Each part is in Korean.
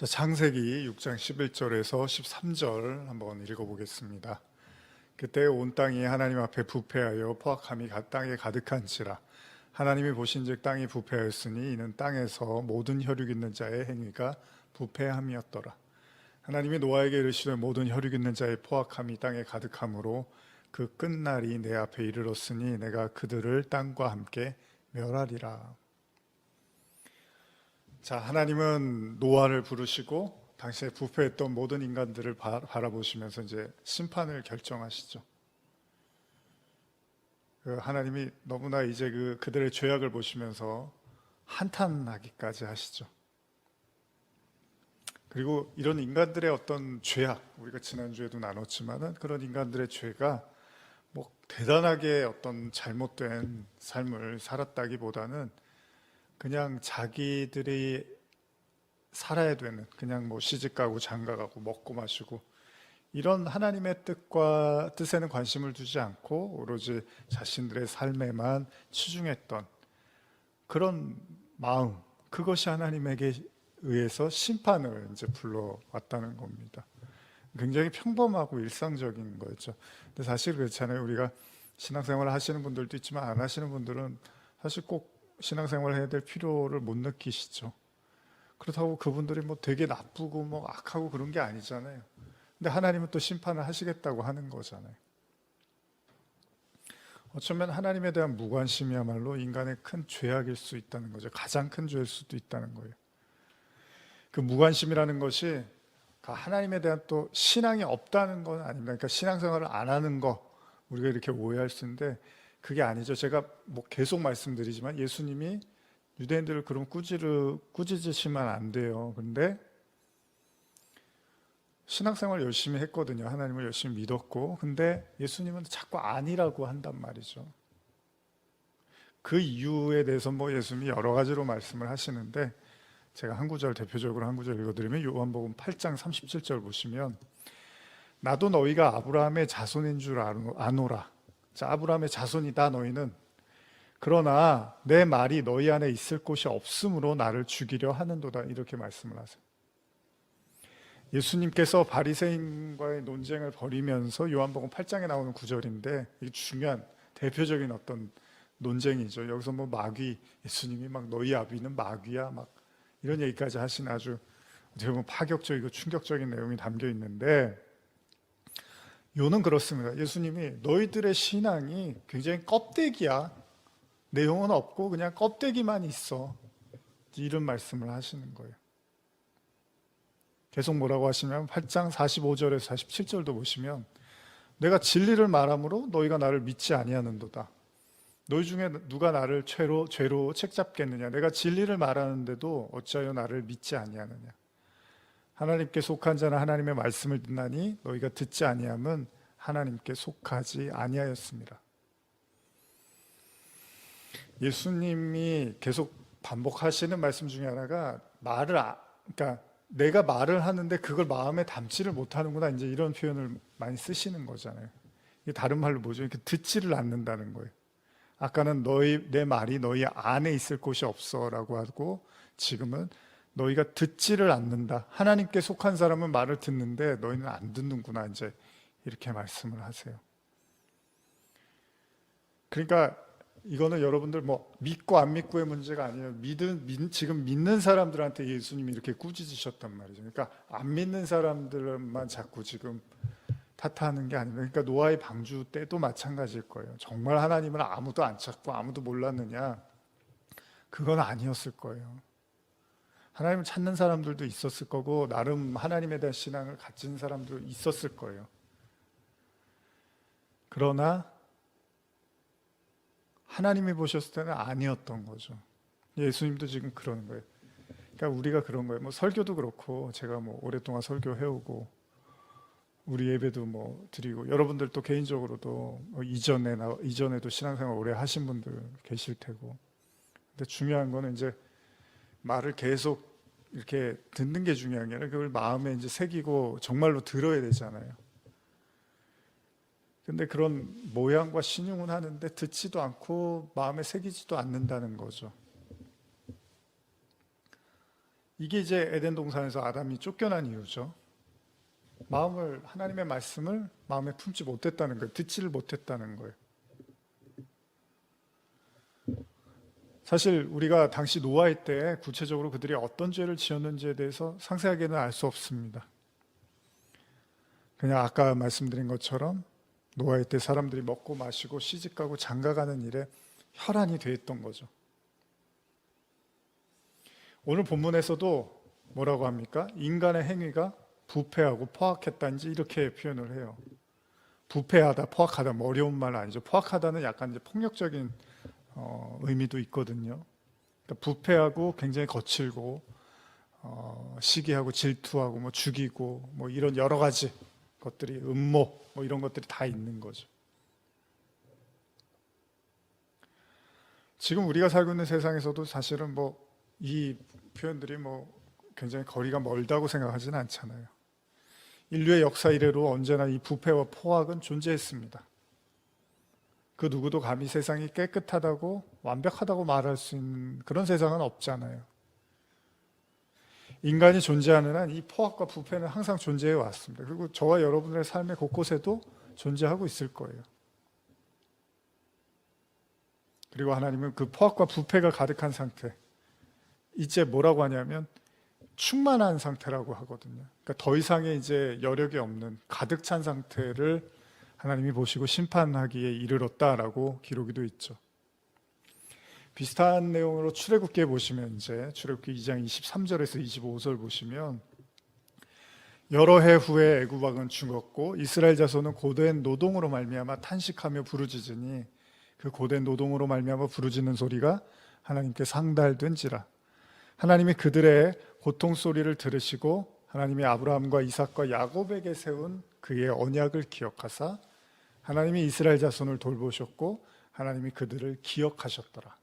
자, 창세기 6장 11절에서 13절 한번 읽어보겠습니다. 그때 온 땅이 하나님 앞에 부패하여 포악함이 땅에 가득한지라. 하나님이 보신즉 땅이 부패하였으니 이는 땅에서 모든 혈육 있는 자의 행위가 부패함이었더라. 하나님이 노아에게 이르시되 모든 혈육 있는 자의 포악함이 땅에 가득함으로 그 끝날이 내 앞에 이르렀으니 내가 그들을 땅과 함께 멸하리라. 자, 하나님은 노아를 부르시고 당시에 부패했던 모든 인간들을 바라보시면서 이제 심판을 결정하시죠. 하나님이 너무나 이제 그들의 죄악을 보시면서 한탄하기까지 하시죠. 그리고 이런 인간들의 어떤 죄악, 우리가 지난주에도 나눴지만은 그런 인간들의 죄가 뭐 대단하게 어떤 잘못된 삶을 살았다기보다는 그냥 자기들이 살아야 되는, 그냥 뭐 시집가고 장가가고 먹고 마시고 이런 하나님의 뜻에는 관심을 두지 않고 오로지 자신들의 삶에만 치중했던 그런 마음, 그것이 하나님에게 의해서 심판을 이제 불러왔다는 겁니다. 굉장히 평범하고 일상적인 거였죠. 근데 사실 그렇잖아요. 우리가 신앙생활을 하시는 분들도 있지만 안 하시는 분들은 사실 꼭 신앙생활을 해야 될 필요를 못 느끼시죠. 그렇다고 그분들이 뭐 되게 나쁘고 뭐 악하고 그런 게 아니잖아요. 근데 하나님은 또 심판을 하시겠다고 하는 거잖아요. 어쩌면 하나님에 대한 무관심이야말로 인간의 큰 죄악일 수 있다는 거죠. 가장 큰 죄일 수도 있다는 거예요. 그 무관심이라는 것이 하나님에 대한 또 신앙이 없다는 건 아닙니다. 그러니까 신앙생활을 안 하는 거 우리가 이렇게 오해할 수 있는데 그게 아니죠. 제가 뭐 계속 말씀드리지만 예수님이 유대인들을 그럼 꾸짖으시면 안 돼요. 근데 신앙생활 열심히 했거든요. 하나님을 열심히 믿었고. 근데 예수님은 자꾸 아니라고 한단 말이죠. 그 이유에 대해서 뭐 예수님이 여러 가지로 말씀을 하시는데 제가 한 구절 대표적으로 한 구절 읽어드리면 요한복음 8장 37절 보시면 나도 너희가 아브라함의 자손인 줄 아노라. 자, 아브라함의 자손이다 너희는. 그러나 내 말이 너희 안에 있을 곳이 없으므로 나를 죽이려 하는도다. 이렇게 말씀을 하세요. 예수님께서 바리새인과의 논쟁을 벌이면서 요한복음 8장에 나오는 구절인데 이게 중요한 대표적인 어떤 논쟁이죠. 여기서 뭐 마귀, 예수님이 막 너희 아비는 마귀야 막 이런 얘기까지 하신 아주 어떻게 보면 파격적이고 충격적인 내용이 담겨 있는데 요는 그렇습니다. 예수님이 너희들의 신앙이 굉장히 껍데기야. 내용은 없고 그냥 껍데기만 있어. 이런 말씀을 하시는 거예요. 계속 뭐라고 하시냐면 8장 45절에서 47절도 보시면 내가 진리를 말함으로 너희가 나를 믿지 아니하는도다. 너희 중에 누가 나를 죄로 책잡겠느냐. 내가 진리를 말하는데도 어찌하여 나를 믿지 아니하느냐. 하나님께 속한 자는 하나님의 말씀을 듣나니 너희가 듣지 아니함은 하나님께 속하지 아니하였습니다. 예수님이 계속 반복하시는 말씀 중에 하나가 그러니까 내가 말을 하는데 그걸 마음에 담지를 못하는구나 이제 이런 표현을 많이 쓰시는 거잖아요. 이게 다른 말로 뭐죠? 이렇게 듣지를 않는다는 거예요. 아까는 내 말이 너희 안에 있을 곳이 없어라고 하고 지금은 너희가 듣지를 않는다. 하나님께 속한 사람은 말을 듣는데 너희는 안 듣는구나 이제 이렇게 말씀을 하세요. 그러니까 이거는 여러분들 뭐 믿고 안 믿고의 문제가 아니에요. 지금 믿는 사람들한테 예수님이 이렇게 꾸짖으셨단 말이죠. 그러니까 안 믿는 사람들만 자꾸 지금 탓하는 게 아닙니다. 그러니까 노아의 방주 때도 마찬가지일 거예요. 정말 하나님을 아무도 안 찾고 아무도 몰랐느냐? 그건 아니었을 거예요. 하나님을 찾는 사람들도 있었을 거고 나름 하나님에 대한 신앙을 가진 사람도 있었을 거예요. 그러나 하나님이 보셨을 때는 아니었던 거죠. 예수님도 지금 그러는 거예요. 그러니까 우리가 그런 거예요. 뭐 설교도 그렇고 제가 뭐 오랫동안 설교해오고 우리 예배도 뭐 드리고 여러분들도 개인적으로도 이전에도 신앙생활 오래 하신 분들 계실 테고. 근데 중요한 거는 이제 말을 계속 이렇게 듣는 게 중요한 게 아니라 그걸 마음에 이제 새기고 정말로 들어야 되잖아요. 근데 그런 모양과 신용은 하는데 듣지도 않고 마음에 새기지도 않는다는 거죠. 이게 이제 에덴 동산에서 아담이 쫓겨난 이유죠. 하나님의 말씀을 마음에 품지 못했다는 거예요. 듣지를 못했다는 거예요. 사실 우리가 당시 노아의 때 구체적으로 그들이 어떤 죄를 지었는지에 대해서 상세하게는 알 수 없습니다. 그냥 아까 말씀드린 것처럼 노아의 때 사람들이 먹고 마시고 시집가고 장가가는 일에 혈안이 돼 있던 거죠. 오늘 본문에서도 뭐라고 합니까? 인간의 행위가 부패하고 포악했다는지 이렇게 표현을 해요. 부패하다, 포악하다, 뭐 어려운 말 아니죠. 포악하다는 약간 이제 폭력적인 의미도 있거든요. 그러니까 부패하고 굉장히 거칠고 시기하고 질투하고 뭐 죽이고 뭐 이런 여러 가지 것들이 음모 뭐 이런 것들이 다 있는 거죠. 지금 우리가 살고 있는 세상에서도 사실은 뭐 이 표현들이 뭐 굉장히 거리가 멀다고 생각하지는 않잖아요. 인류의 역사 이래로 언제나 이 부패와 포악은 존재했습니다. 그 누구도 감히 세상이 깨끗하다고 완벽하다고 말할 수 있는 그런 세상은 없잖아요. 인간이 존재하는 한 이 포악과 부패는 항상 존재해 왔습니다. 그리고 저와 여러분의 삶의 곳곳에도 존재하고 있을 거예요. 그리고 하나님은 그 포악과 부패가 가득한 상태, 이제 뭐라고 하냐면 충만한 상태라고 하거든요. 그러니까 더 이상의 이제 여력이 없는 가득 찬 상태를 하나님이 보시고 심판하기에 이르렀다라고 기록이 돼 있죠. 비슷한 내용으로 출애굽기에 보시면 이제 출애굽기 2장 23절에서 25절 보시면 여러 해 후에 애굽 왕은 죽었고 이스라엘 자손은 고된 노동으로 말미암아 탄식하며 부르짖으니 그 고된 노동으로 말미암아 부르짖는 소리가 하나님께 상달된지라. 하나님이 그들의 고통 소리를 들으시고 하나님이 아브라함과 이삭과 야곱에게 세운 그의 언약을 기억하사 하나님이 이스라엘 자손을 돌보셨고 하나님이 그들을 기억하셨더라.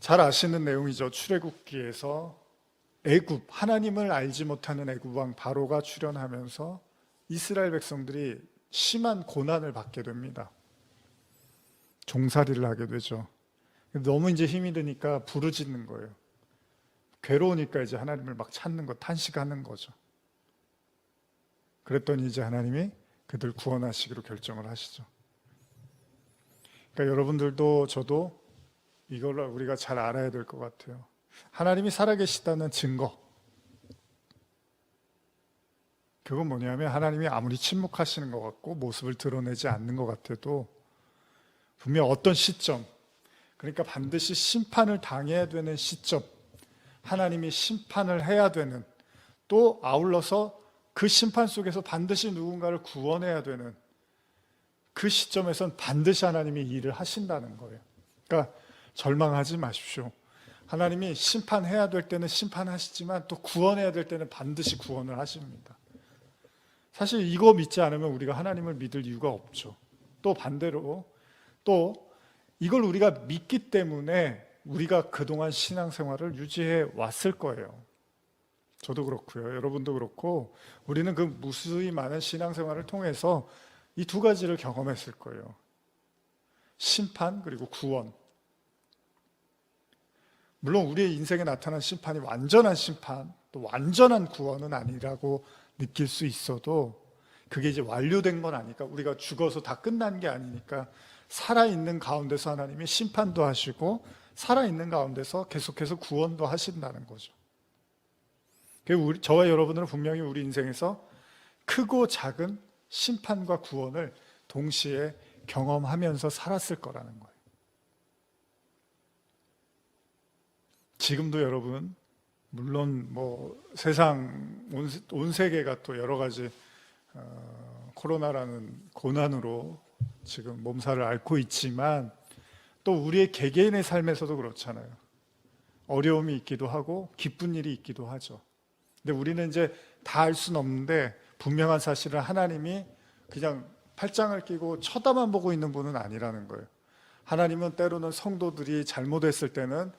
잘 아시는 내용이죠. 출애굽기에서 애굽, 하나님을 알지 못하는 애굽 왕 바로가 출현하면서 이스라엘 백성들이 심한 고난을 받게 됩니다. 종살이를 하게 되죠. 너무 이제 힘이 드니까 부르짖는 거예요. 괴로우니까 이제 하나님을 막 찾는 거, 탄식하는 거죠. 그랬더니 이제 하나님이 그들 구원하시기로 결정을 하시죠. 그러니까 여러분들도 저도 이걸 우리가 잘 알아야 될 것 같아요. 하나님이 살아계시다는 증거, 그건 뭐냐면 하나님이 아무리 침묵하시는 것 같고 모습을 드러내지 않는 것 같아도 분명 어떤 시점, 그러니까 반드시 심판을 당해야 되는 시점, 하나님이 심판을 해야 되는, 또 아울러서 그 심판 속에서 반드시 누군가를 구원해야 되는 그 시점에선 반드시 하나님이 일을 하신다는 거예요. 그러니까 절망하지 마십시오. 하나님이 심판해야 될 때는 심판하시지만 또 구원해야 될 때는 반드시 구원을 하십니다. 사실 이거 믿지 않으면 우리가 하나님을 믿을 이유가 없죠. 또 반대로 또 이걸 우리가 믿기 때문에 우리가 그동안 신앙생활을 유지해 왔을 거예요. 저도 그렇고요. 여러분도 그렇고 우리는 그 무수히 많은 신앙생활을 통해서 이 두 가지를 경험했을 거예요. 심판 그리고 구원. 물론 우리의 인생에 나타난 심판이 완전한 심판, 또 완전한 구원은 아니라고 느낄 수 있어도 그게 이제 완료된 건 아니까, 우리가 죽어서 다 끝난 게 아니니까 살아있는 가운데서 하나님이 심판도 하시고 살아있는 가운데서 계속해서 구원도 하신다는 거죠. 저와 여러분들은 분명히 우리 인생에서 크고 작은 심판과 구원을 동시에 경험하면서 살았을 거라는 거예요. 지금도 여러분, 물론 뭐 세상 온 세계가 또 여러 가지 코로나라는 고난으로 지금 몸살을 앓고 있지만 또 우리의 개개인의 삶에서도 그렇잖아요. 어려움이 있기도 하고 기쁜 일이 있기도 하죠. 근데 우리는 이제 다 알 수는 없는데 분명한 사실은 하나님이 그냥 팔짱을 끼고 쳐다만 보고 있는 분은 아니라는 거예요. 하나님은 때로는 성도들이 잘못했을 때는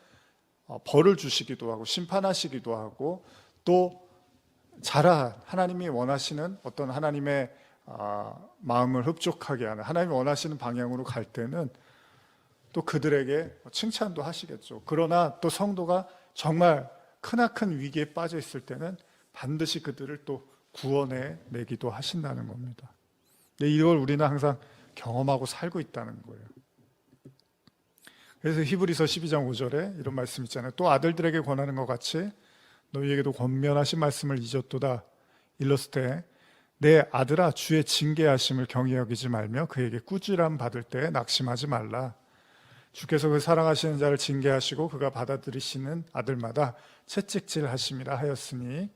벌을 주시기도 하고 심판하시기도 하고, 또 하나님이 원하시는 어떤 하나님의 마음을 흡족하게 하는, 하나님이 원하시는 방향으로 갈 때는 또 그들에게 칭찬도 하시겠죠. 그러나 또 성도가 정말 크나큰 위기에 빠져 있을 때는 반드시 그들을 또 구원해 내기도 하신다는 겁니다. 근데 이걸 우리는 항상 경험하고 살고 있다는 거예요. 그래서 히브리서 12장 5절에 이런 말씀 있잖아요. 또 아들들에게 권하는 것 같이 너희에게도 권면하신 말씀을 잊었도다. 일러스되 내 아들아 주의 징계하심을 경히 여기지 말며 그에게 꾸지람 받을 때 낙심하지 말라. 주께서 그 사랑하시는 자를 징계하시고 그가 받아들이시는 아들마다 채찍질 하심이라 하였으니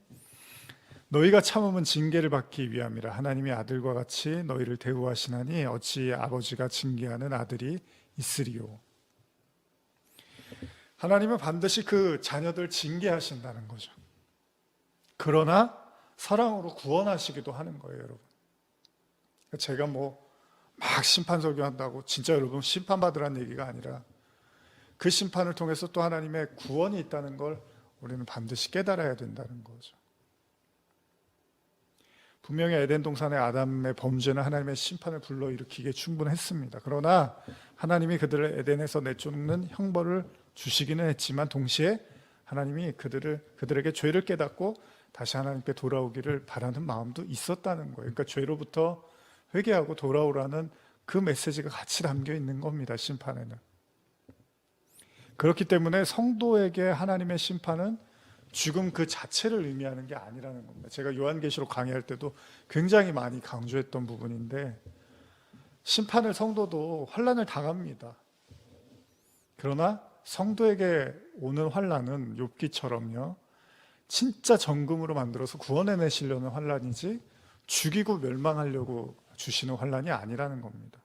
너희가 참음은 징계를 받기 위함이라. 하나님의 아들과 같이 너희를 대우하시나니 어찌 아버지가 징계하는 아들이 있으리요. 하나님은 반드시 그 자녀들 징계하신다는 거죠. 그러나 사랑으로 구원하시기도 하는 거예요, 여러분. 제가 막 심판 설교한다고 진짜 여러분 심판받으라는 얘기가 아니라 그 심판을 통해서 또 하나님의 구원이 있다는 걸 우리는 반드시 깨달아야 된다는 거죠. 분명히 에덴 동산의 아담의 범죄는 하나님의 심판을 불러일으키기에 충분했습니다. 그러나 하나님이 그들을 에덴에서 내쫓는 형벌을 주시기는 했지만 동시에 하나님이 그들에게 죄를 깨닫고 다시 하나님께 돌아오기를 바라는 마음도 있었다는 거예요. 그러니까 죄로부터 회개하고 돌아오라는 그 메시지가 같이 담겨 있는 겁니다. 심판에는. 그렇기 때문에 성도에게 하나님의 심판은 죽음 그 자체를 의미하는 게 아니라는 겁니다. 제가 요한계시록 강의할 때도 굉장히 많이 강조했던 부분인데 심판을 성도도 환난을 당합니다. 그러나 성도에게 오는 환난은 욥기처럼요. 진짜 정금으로 만들어서 구원해내시려는 환난이지 죽이고 멸망하려고 주시는 환난이 아니라는 겁니다.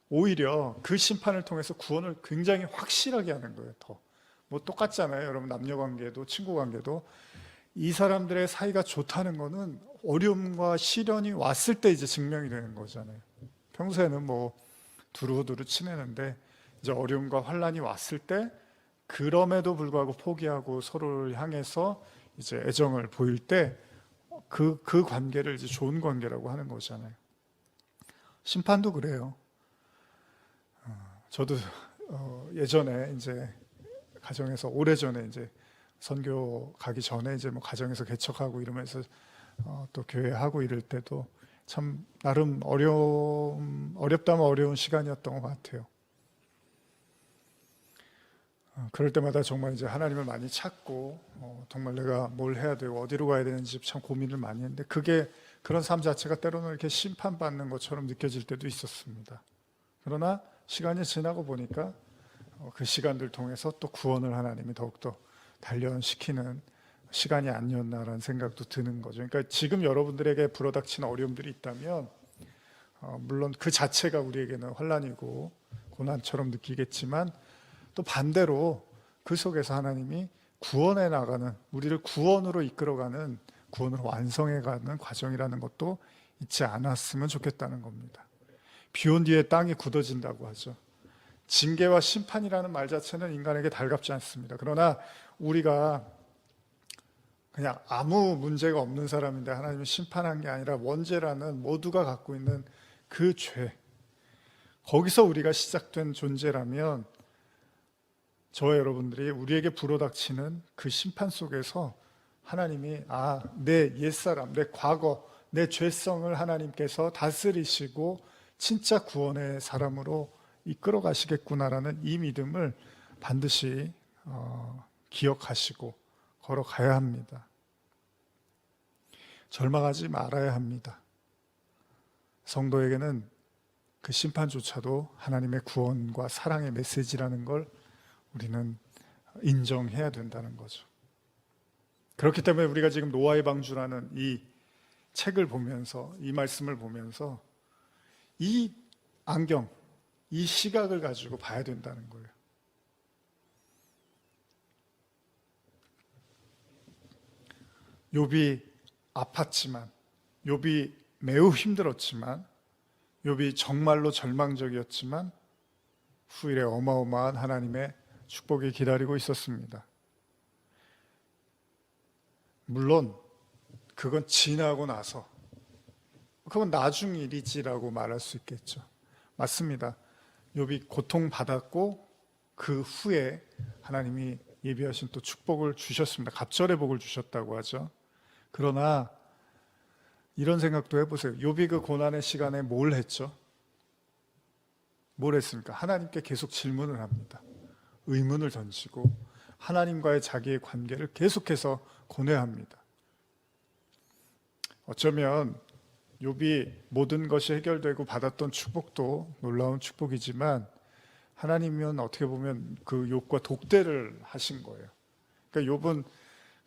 오히려 그 심판을 통해서 구원을 굉장히 확실하게 하는 거예요. 더. 똑같잖아요. 여러분 남녀관계도 친구관계도 이 사람들의 사이가 좋다는 거는 어려움과 시련이 왔을 때 이제 증명이 되는 거잖아요. 평소에는 두루두루 치내는데 이제 어려움과 환난이 왔을 때 그럼에도 불구하고 포기하고 서로를 향해서 이제 애정을 보일 때 그 관계를 이제 좋은 관계라고 하는 거잖아요. 심판도 그래요. 저도 예전에 이제 가정에서 오래전에 이제 선교 가기 전에 이제 가정에서 개척하고 이러면서 또 교회 하고 이럴 때도 참 나름 어렵다면 어려운 시간이었던 것 같아요. 그럴 때마다 정말 이제 하나님을 많이 찾고 정말 내가 뭘 해야 되고 어디로 가야 되는지 참 고민을 많이 했는데 그런 삶 자체가 때로는 이렇게 심판받는 것처럼 느껴질 때도 있었습니다. 그러나 시간이 지나고 보니까 그 시간들 통해서 또 구원을 하나님이 더욱더 단련시키는 시간이 아니었나라는 생각도 드는 거죠. 그러니까 지금 여러분들에게 불어닥친 어려움들이 있다면 물론 그 자체가 우리에게는 환난이고 고난처럼 느끼겠지만 또 반대로 그 속에서 하나님이 구원해 나가는 우리를 구원으로 이끌어가는 구원으로 완성해가는 과정이라는 것도 잊지 않았으면 좋겠다는 겁니다. 비 온 뒤에 땅이 굳어진다고 하죠. 징계와 심판이라는 말 자체는 인간에게 달갑지 않습니다. 그러나 우리가 그냥 아무 문제가 없는 사람인데 하나님이 심판한 게 아니라 원죄라는 모두가 갖고 있는 그 죄, 거기서 우리가 시작된 존재라면 저와 여러분들이 우리에게 불어닥치는 그 심판 속에서 하나님이 내 옛사람, 내 과거, 내 죄성을 하나님께서 다스리시고 진짜 구원의 사람으로 이끌어 가시겠구나라는 이 믿음을 반드시 기억하시고 걸어가야 합니다. 절망하지 말아야 합니다. 성도에게는 그 심판조차도 하나님의 구원과 사랑의 메시지라는 걸 우리는 인정해야 된다는 거죠. 그렇기 때문에 우리가 지금 노아의 방주라는 이 책을 보면서 이 말씀을 보면서 이 안경, 이 시각을 가지고 봐야 된다는 거예요. 욥이 아팠지만, 욥이 매우 힘들었지만, 욥이 정말로 절망적이었지만 후일에 어마어마한 하나님의 축복이 기다리고 있었습니다. 물론 그건 지나고 나서 그건 나중 일이지라고 말할 수 있겠죠. 맞습니다. 욥이 고통받았고 그 후에 하나님이 예비하신 또 축복을 주셨습니다. 갑절의 복을 주셨다고 하죠. 그러나 이런 생각도 해보세요. 욥이 그 고난의 시간에 뭘 했죠? 뭘 했습니까? 하나님께 계속 질문을 합니다. 의문을 던지고 하나님과의 자기의 관계를 계속해서 고뇌합니다. 어쩌면 욥이 모든 것이 해결되고 받았던 축복도 놀라운 축복이지만 하나님은 어떻게 보면 그 욥과 독대를 하신 거예요. 그러니까 욥은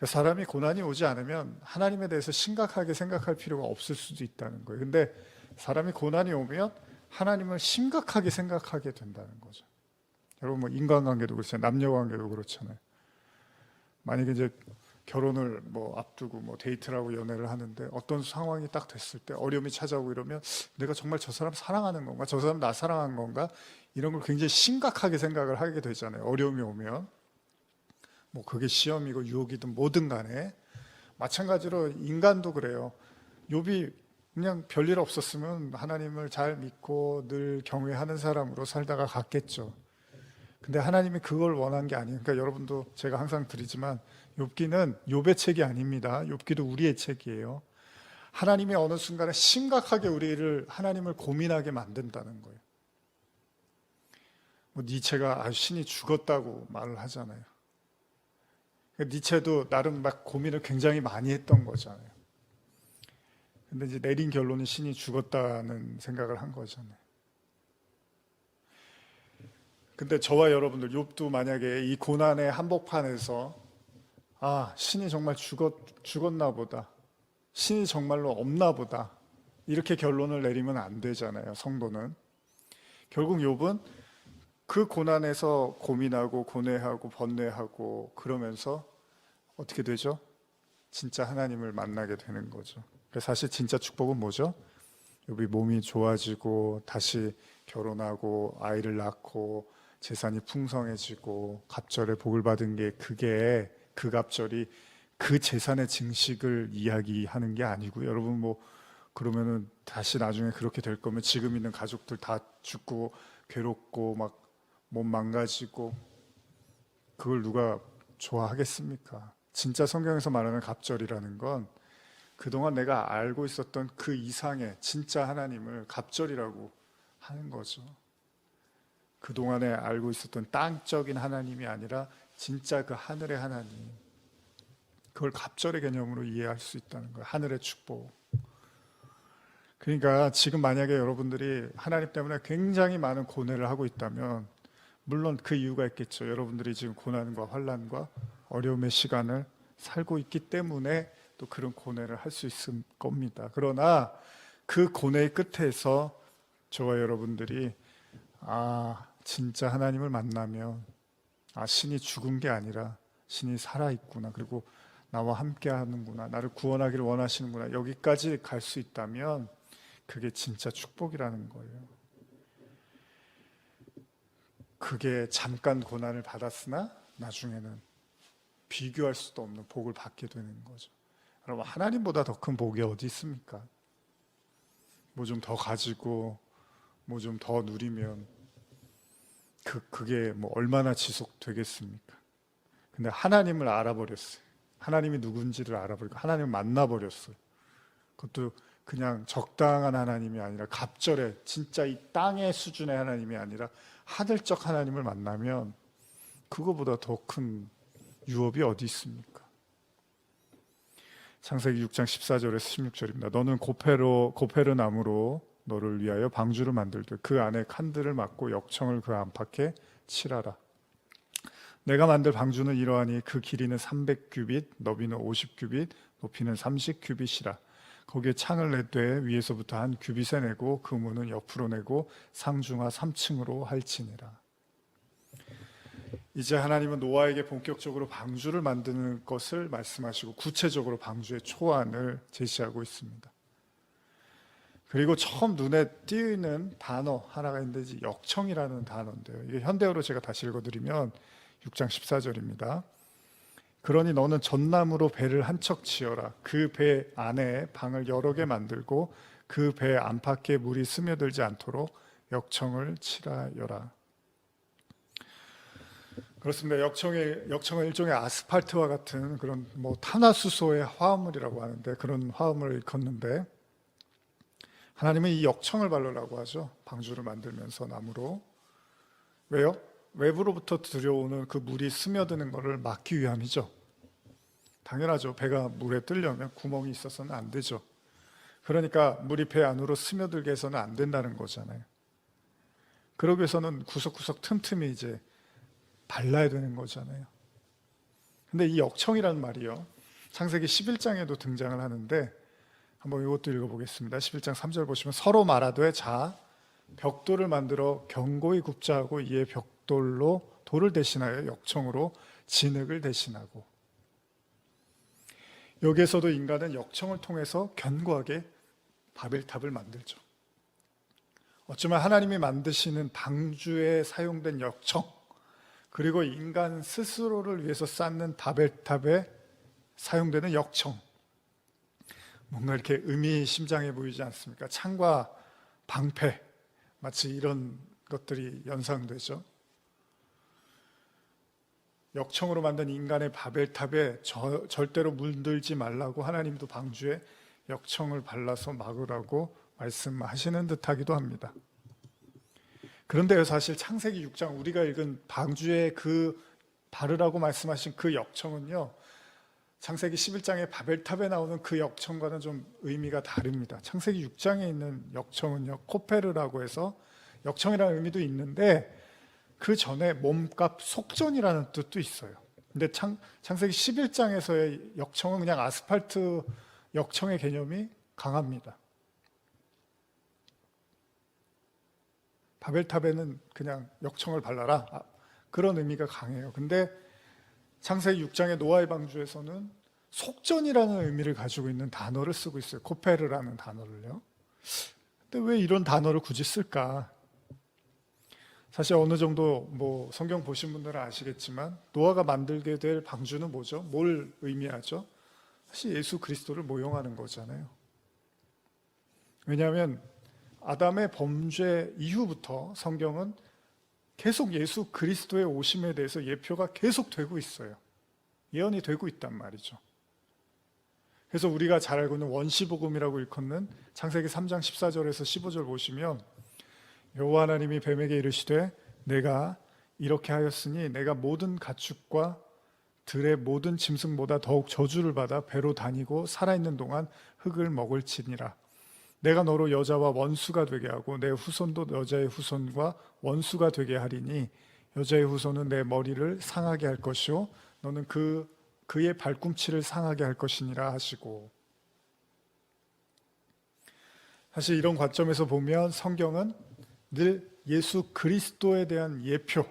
사람이 고난이 오지 않으면 하나님에 대해서 심각하게 생각할 필요가 없을 수도 있다는 거예요. 근데 사람이 고난이 오면 하나님을 심각하게 생각하게 된다는 거죠. 여러분 뭐 인간관계도 그렇잖아요. 남녀관계도 그렇잖아요. 만약에 이제 결혼을 뭐 앞두고 뭐 데이트를 하고 연애를 하는데 어떤 상황이 딱 됐을 때 어려움이 찾아오고 이러면 내가 정말 저 사람 사랑하는 건가? 저 사람 나 사랑한 건가? 이런 걸 굉장히 심각하게 생각을 하게 되잖아요. 어려움이 오면. 뭐 그게 시험이고 유혹이든 뭐든 간에 마찬가지로 인간도 그래요. 욥이 그냥 별일 없었으면 하나님을 잘 믿고 늘 경외하는 사람으로 살다가 갔겠죠. 근데 하나님이 그걸 원한 게 아니에요. 그러니까 여러분도 제가 항상 드리지만 욥기는 욥의 책이 아닙니다. 욥기도 우리의 책이에요. 하나님이 어느 순간에 심각하게 우리를 하나님을 고민하게 만든다는 거예요. 뭐 니체가 신이 죽었다고 말을 하잖아요. 니체도 나름 막 고민을 굉장히 많이 했던 거잖아요. 근데 이제 내린 결론이 신이 죽었다는 생각을 한 거잖아요. 근데 저와 여러분들 욥도 만약에 이 고난의 한복판에서 신이 정말 죽었나 보다, 신이 정말로 없나 보다 이렇게 결론을 내리면 안 되잖아요. 성도는 결국 욥은 그 고난에서 고민하고 고뇌하고 번뇌하고 그러면서 어떻게 되죠? 진짜 하나님을 만나게 되는 거죠. 사실 진짜 축복은 뭐죠? 욥이 몸이 좋아지고 다시 결혼하고 아이를 낳고 재산이 풍성해지고 갑절의 복을 받은 게 그게 그 갑절이 그 재산의 증식을 이야기하는 게 아니고요. 여러분 뭐 그러면은 다시 나중에 그렇게 될 거면 지금 있는 가족들 다 죽고 괴롭고 막 몸 망가지고 그걸 누가 좋아하겠습니까? 진짜 성경에서 말하는 갑절이라는 건 그동안 내가 알고 있었던 그 이상의 진짜 하나님을 갑절이라고 하는 거죠. 그동안에 알고 있었던 땅적인 하나님이 아니라 진짜 그 하늘의 하나님, 그걸 갑절의 개념으로 이해할 수 있다는 거예요. 하늘의 축복. 그러니까 지금 만약에 여러분들이 하나님 때문에 굉장히 많은 고뇌를 하고 있다면 물론 그 이유가 있겠죠. 여러분들이 지금 고난과 환난과 어려움의 시간을 살고 있기 때문에 또 그런 고뇌를 할 수 있을 겁니다. 그러나 그 고뇌의 끝에서 저와 여러분들이 진짜 하나님을 만나면 신이 죽은 게 아니라 신이 살아있구나, 그리고 나와 함께 하는구나, 나를 구원하기를 원하시는구나, 여기까지 갈 수 있다면 그게 진짜 축복이라는 거예요. 그게 잠깐 고난을 받았으나 나중에는 비교할 수도 없는 복을 받게 되는 거죠. 여러분, 하나님보다 더 큰 복이 어디 있습니까? 뭐 좀 더 가지고 뭐 좀 더 누리면 그게 뭐 얼마나 지속되겠습니까? 근데 하나님을 알아버렸어요. 하나님이 누군지를 알아버리고 하나님을 만나버렸어요. 그것도 그냥 적당한 하나님이 아니라 갑절의 진짜 이 땅의 수준의 하나님이 아니라 하늘적 하나님을 만나면 그거보다 더 큰 유업이 어디 있습니까? 창세기 6장 14절에서 16절입니다. 너는 고페르 나무로 너를 위하여 방주를 만들되 그 안에 칸들을 막고 역청을 그 안팎에 칠하라. 내가 만들 방주는 이러하니 그 길이는 300규빗, 너비는 50규빗, 높이는 30규빗이라. 거기에 창을 내되 위에서부터 한 규빗에 내고 그 문은 옆으로 내고 상중하 3층으로 할지니라. 이제 하나님은 노아에게 본격적으로 방주를 만드는 것을 말씀하시고 구체적으로 방주의 초안을 제시하고 있습니다. 그리고 처음 눈에 띄는 단어 하나가 있는데 역청이라는 단어인데요. 이게 현대어로 제가 다시 읽어드리면 6장 14절입니다. 그러니 너는 전나무로 배를 한 척 지어라. 그 배 안에 방을 여러 개 만들고 그 배 안팎에 물이 스며들지 않도록 역청을 칠하여라. 그렇습니다. 역청은 일종의 아스팔트와 같은 그런 뭐 탄화수소의 화합물이라고 하는데 그런 화합물을 일컫는데 하나님은 이 역청을 바르라고 하죠. 방주를 만들면서 나무로. 왜요? 외부로부터 들여오는 그 물이 스며드는 것을 막기 위함이죠. 당연하죠. 배가 물에 뜨려면 구멍이 있어서는 안 되죠. 그러니까 물이 배 안으로 스며들게 해서는 안 된다는 거잖아요. 그러기 위해서는 구석구석 틈틈이 이제 발라야 되는 거잖아요. 근데 이 역청이라는 말이요, 창세기 11장에도 등장을 하는데 한번 이것도 읽어보겠습니다. 11장 3절 보시면 서로 말하되 자 벽돌을 만들어 견고히 굽자 하고 이에 벽돌로 돌을 대신하여 역청으로 진흙을 대신하고. 여기에서도 인간은 역청을 통해서 견고하게 바벨탑을 만들죠. 어쩌면 하나님이 만드시는 방주에 사용된 역청, 그리고 인간 스스로를 위해서 쌓는 바벨탑에 사용되는 역청, 뭔가 이렇게 의미심장해 보이지 않습니까? 창과 방패, 마치 이런 것들이 연상되죠. 역청으로 만든 인간의 바벨탑에 절대로 물들지 말라고 하나님도 방주에 역청을 발라서 막으라고 말씀하시는 듯하기도 합니다. 그런데요, 사실 창세기 6장 우리가 읽은 방주에 그 바르라고 말씀하신 그 역청은요, 창세기 11장의 바벨탑에 나오는 그 역청과는 좀 의미가 다릅니다. 창세기 6장에 있는 역청은요, 코페르라고 해서 역청이라는 의미도 있는데 그 전에 몸값 속전이라는 뜻도 있어요. 근데 창세기 11장에서의 역청은 그냥 아스팔트 역청의 개념이 강합니다. 바벨탑에는 그냥 역청을 발라라, 그런 의미가 강해요. 근데 창세기 6장의 노아의 방주에서는 속전이라는 의미를 가지고 있는 단어를 쓰고 있어요. 코페르라는 단어를요. 근데 왜 이런 단어를 굳이 쓸까? 사실 어느 정도 뭐 성경 보신 분들은 아시겠지만 노아가 만들게 될 방주는 뭐죠? 뭘 의미하죠? 사실 예수 그리스도를 모형하는 거잖아요. 왜냐하면 아담의 범죄 이후부터 성경은 계속 예수 그리스도의 오심에 대해서 예표가 계속 되고 있어요. 예언이 되고 있단 말이죠. 그래서 우리가 잘 알고 있는 원시복음이라고 일컫는 창세기 3장 14절에서 15절 보시면 여호와 하나님이 뱀에게 이르시되 내가 이렇게 하였으니 내가 모든 가축과 들의 모든 짐승보다 더욱 저주를 받아 배로 다니고 살아있는 동안 흙을 먹을지니라. 내가 너로 여자와 원수가 되게 하고 내 후손도 여자의 후손과 원수가 되게 하리니 여자의 후손은 내 머리를 상하게 할 것이요 너는 그의 발꿈치를 상하게 할 것이니라 하시고. 사실 이런 관점에서 보면 성경은 늘 예수 그리스도에 대한 예표,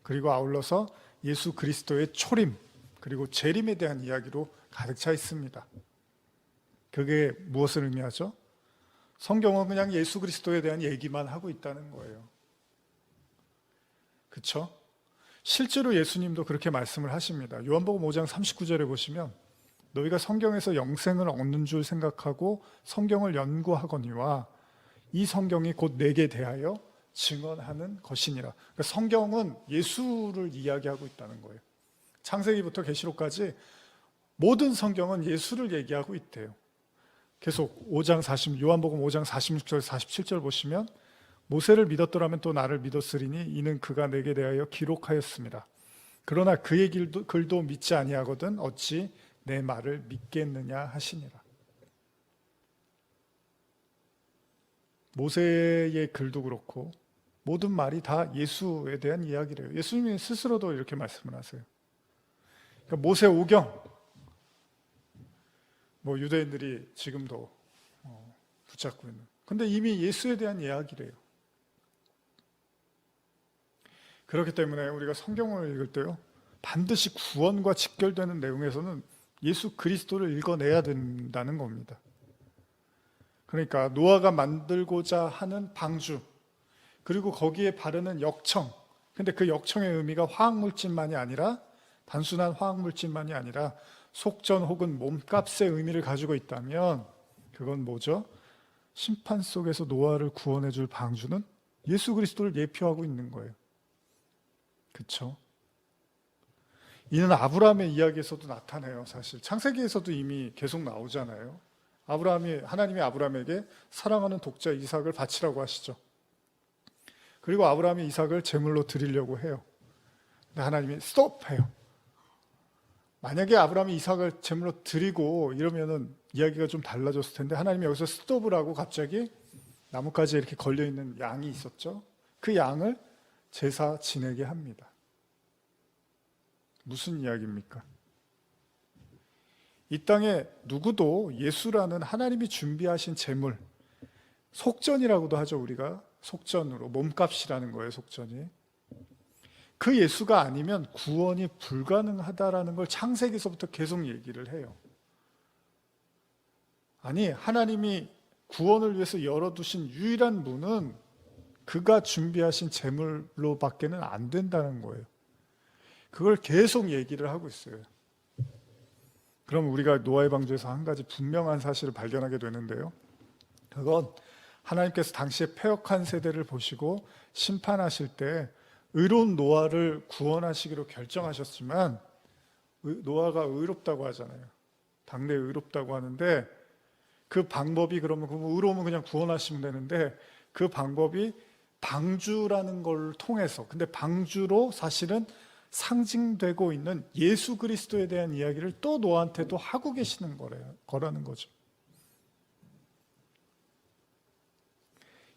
그리고 아울러서 예수 그리스도의 초림, 그리고 재림에 대한 이야기로 가득 차 있습니다. 그게 무엇을 의미하죠? 성경은 그냥 예수 그리스도에 대한 얘기만 하고 있다는 거예요. 그렇죠? 실제로 예수님도 그렇게 말씀을 하십니다. 요한복음 5장 39절에 보시면 너희가 성경에서 영생을 얻는 줄 생각하고 성경을 연구하거니와 이 성경이 곧 내게 대하여 증언하는 것이니라. 그러니까 성경은 예수를 이야기하고 있다는 거예요. 창세기부터 계시록까지 모든 성경은 예수를 얘기하고 있대요. 계속 요한복음 5장 46절 47절 보시면 모세를 믿었더라면 또 나를 믿었으리니 이는 그가 내게 대하여 기록하였습니다. 그러나 그의 글도 믿지 아니하거든 어찌 내 말을 믿겠느냐 하시니라. 모세의 글도 그렇고 모든 말이 다 예수에 대한 이야기래요. 예수님이 스스로도 이렇게 말씀을 하세요. 그러니까 모세 오경, 뭐 유대인들이 지금도 붙잡고 있는, 근데 이미 예수에 대한 이야기래요. 그렇기 때문에 우리가 성경을 읽을 때요, 반드시 구원과 직결되는 내용에서는 예수 그리스도를 읽어내야 된다는 겁니다. 그러니까 노아가 만들고자 하는 방주, 그리고 거기에 바르는 역청, 근데 그 역청의 의미가 화학물질만이 아니라, 단순한 화학물질만이 아니라 속전 혹은 몸값의 의미를 가지고 있다면 그건 뭐죠? 심판 속에서 노아를 구원해 줄 방주는 예수 그리스도를 예표하고 있는 거예요. 그렇죠? 이는 아브라함의 이야기에서도 나타나요. 사실 창세기에서도 이미 계속 나오잖아요. 하나님이 아브라함에게 사랑하는 독자 이삭을 바치라고 하시죠. 그리고 아브라함이 이삭을 제물로 드리려고 해요. 근데 하나님이 스톱해요. 만약에 아브라함이 이삭을 제물로 드리고 이러면은 이야기가 좀 달라졌을 텐데, 하나님이 여기서 스톱을 하고 갑자기 나뭇가지에 이렇게 걸려있는 양이 있었죠. 그 양을 제사 지내게 합니다. 무슨 이야기입니까? 이 땅에 누구도 예수라는 하나님이 준비하신 제물, 속전이라고도 하죠. 우리가 속전으로, 몸값이라는 거예요. 속전이. 그 예수가 아니면 구원이 불가능하다라는 걸 창세기에서부터 계속 얘기를 해요. 아니, 하나님이 구원을 위해서 열어두신 유일한 문은 그가 준비하신 제물로 밖에는 안 된다는 거예요. 그걸 계속 얘기를 하고 있어요. 그럼 우리가 노아의 방주에서 한 가지 분명한 사실을 발견하게 되는데요. 그건 하나님께서 당시에 패역한 세대를 보시고 심판하실 때 의로운 노아를 구원하시기로 결정하셨지만, 노아가 의롭다고 하잖아요. 당대에 의롭다고 하는데, 그 방법이 그러면 의로우면 그냥 구원하시면 되는데, 그 방법이 방주라는 걸 통해서, 근데 방주로 사실은 상징되고 있는 예수 그리스도에 대한 이야기를 또 노아한테도 하고 계시는 거라는 거죠.